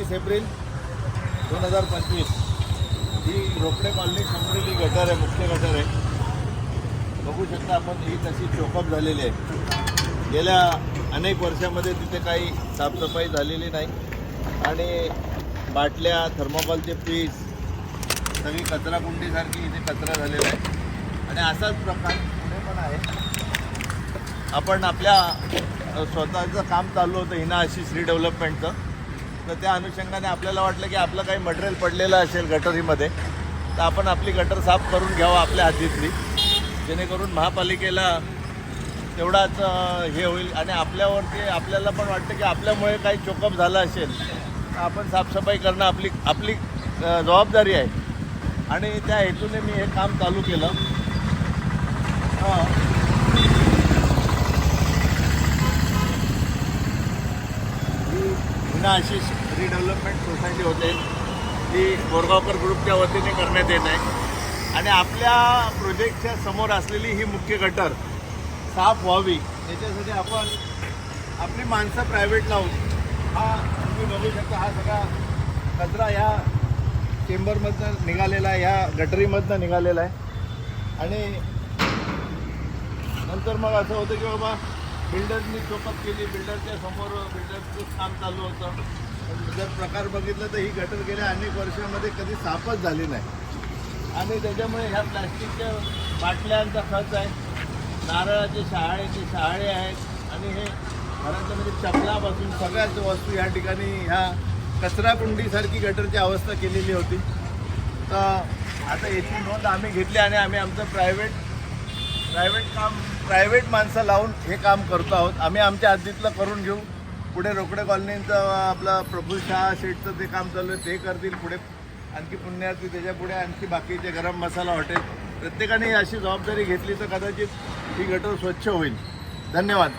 22 April 2025 ही Rokade colony समोरील gutter आहे, मुख्य गटर आहे. बघू शकता आपण, ही तशी चोकअप झालेली आहे. गेल्या अनेक वर्षामध्ये तिथे काही साफसफाई झालेली नाही आणि बाटल्या, थर्मोकॉलचे पीस, सगळी कचरा कुंडीसारखी इथे कचरा झालेला आहे. आणि असाच प्रकार पुढे पण आहे. आपण आपल्या स्वतःचं काम चालू होतं हिना आशिष रिडेव्हलपमेंटचं, तर त्या अनुषंगाने आपल्याला वाटलं की आपलं काही मटेरियल पडलेलं असेल गटरीमध्ये, तर आपण आपली गटर साफ करून घ्यावं आपल्या हद्दीतली, जेणेकरून महापालिकेला तेवढाच हे होईल. आणि आपल्याला पण वाटतं की आपल्यामुळे काही चोकअप झालं असेल तर आपण साफसफाई करणं आपली जबाबदारी आहे. आणि त्या हेतूने मी हे काम चालू केलं. हिना आशिष रिडेव्हलपमेंट सोसायटी होते, ती बोरगावकर ग्रुपच्या वतीने करण्यात येत आहे. आणि आपल्या प्रोजेक्टच्या समोर असलेली ही मुख्य गटर साफ व्हावी याच्यासाठी आपण आपली माणसं प्रायव्हेट लावून, हा तुम्ही बघू शकता, हा सगळा कचरा ह्या चेंबरमधनं निघालेला आहे, ह्या गटरीमधनं निघालेला आहे. आणि नंतर मग असं होतं की बाबा बिल्डरनी चोकअप केली, बिल्डरच्या समोर बिल्डरचं काम चालू होतं. जर प्रकार बघितलं तर ही गटर गेल्या अनेक वर्षामध्ये कधी साफच झाली नाही. आणि त्याच्यामुळे ह्या प्लॅस्टिकच्या बाटल्यांचा खर्च आहे, नारळाचे शहाळे आहेत, आणि हे घराच्यामध्ये चपलापासून सगळ्याच वस्तू ह्या ठिकाणी ह्या कचरा कुंडीसारखी गटरची अवस्था केलेली होती. तर आता याची नोंद आम्ही घेतली आणि आम्ही आमचं प्रायव्हेट माणसं लावून हे काम करतो आहोत. आम्ही आमच्या हद्दीतलं करून घेऊ. पुढे रोकडे कॉलनीचं आपलं प्रफुल्ल शहा शेठचं ते काम चालू आहे, ते करतील. पुढे आणखी पुण्यार्थी, त्याच्या पुढे आणखी बाकीचे गरम मसाला हॉटेल, प्रत्येकाने अशी जबाबदारी घेतली तर कदाचित ही गटर स्वच्छ होईल. धन्यवाद.